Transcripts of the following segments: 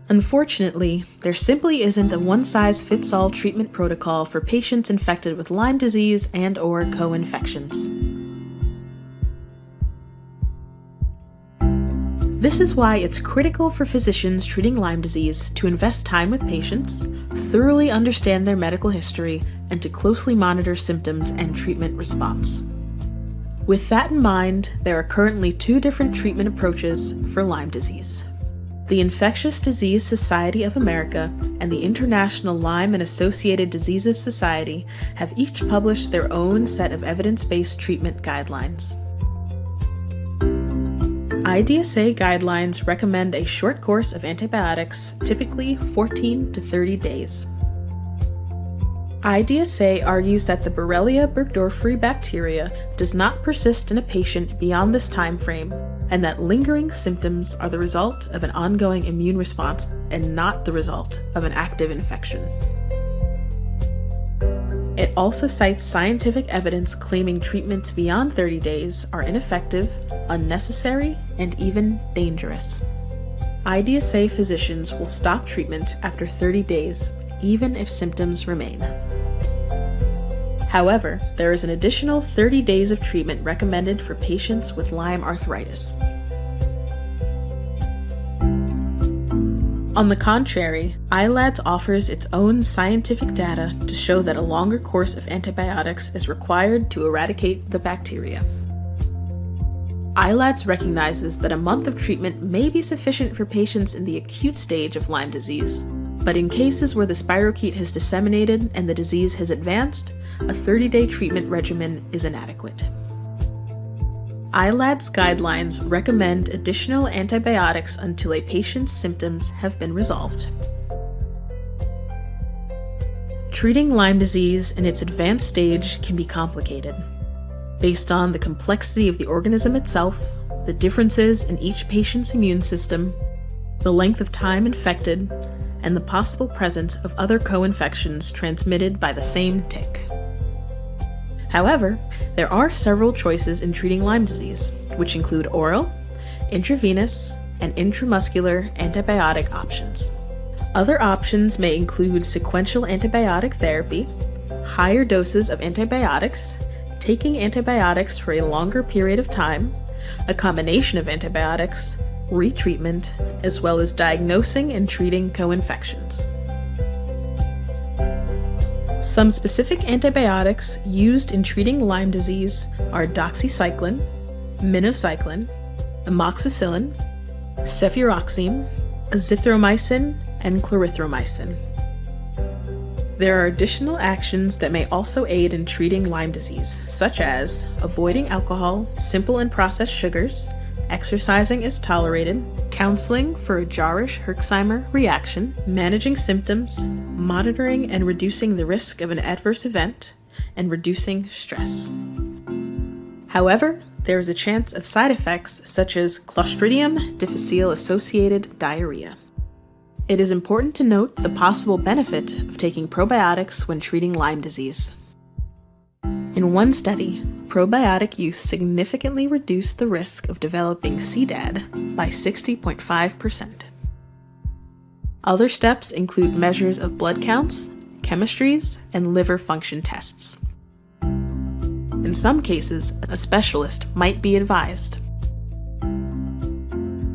Unfortunately, there simply isn't a one-size-fits-all treatment protocol for patients infected with Lyme disease and/or co-infections. This is why it's critical for physicians treating Lyme disease to invest time with patients, thoroughly understand their medical history, and to closely monitor symptoms and treatment response. With that in mind, there are currently 2 different treatment approaches for Lyme disease. The Infectious Disease Society of America and the International Lyme and Associated Diseases Society have each published their own set of evidence-based treatment guidelines. IDSA guidelines recommend a short course of antibiotics, typically 14 to 30 days. IDSA argues that the Borrelia burgdorferi bacteria does not persist in a patient beyond this time frame, and that lingering symptoms are the result of an ongoing immune response and not the result of an active infection. It also cites scientific evidence claiming treatments beyond 30 days are ineffective, unnecessary, and even dangerous. IDSA physicians will stop treatment after 30 days, even if symptoms remain. However, there is an additional 30 days of treatment recommended for patients with Lyme arthritis. On the contrary, ILADS offers its own scientific data to show that a longer course of antibiotics is required to eradicate the bacteria. ILADS recognizes that a month of treatment may be sufficient for patients in the acute stage of Lyme disease, but in cases where the spirochete has disseminated and the disease has advanced, a 30-day treatment regimen is inadequate. ILADS guidelines recommend additional antibiotics until a patient's symptoms have been resolved. Treating Lyme disease in its advanced stage can be complicated, based on the complexity of the organism itself, the differences in each patient's immune system, the length of time infected, and the possible presence of other co-infections transmitted by the same tick. However, there are several choices in treating Lyme disease, which include oral, intravenous, and intramuscular antibiotic options. Other options may include sequential antibiotic therapy, higher doses of antibiotics, taking antibiotics for a longer period of time, a combination of antibiotics, retreatment, as well as diagnosing and treating co-infections. Some specific antibiotics used in treating Lyme disease are doxycycline, minocycline, amoxicillin, cefuroxime, azithromycin, and clarithromycin. There are additional actions that may also aid in treating Lyme disease, such as avoiding alcohol, simple and processed sugars, exercising as tolerated, counseling for a Jarisch-Herxheimer reaction, managing symptoms, monitoring and reducing the risk of an adverse event, and reducing stress. However, there is a chance of side effects such as Clostridium difficile-associated diarrhea. It is important to note the possible benefit of taking probiotics when treating Lyme disease. In one study, probiotic use significantly reduced the risk of developing CDAD by 60.5%. Other steps include measures of blood counts, chemistries, and liver function tests. In some cases, a specialist might be advised.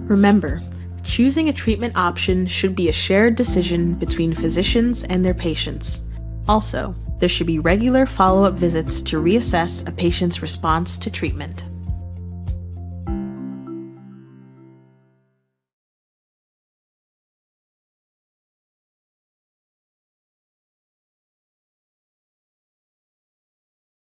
Remember, choosing a treatment option should be a shared decision between physicians and their patients. Also, there should be regular follow-up visits to reassess a patient's response to treatment.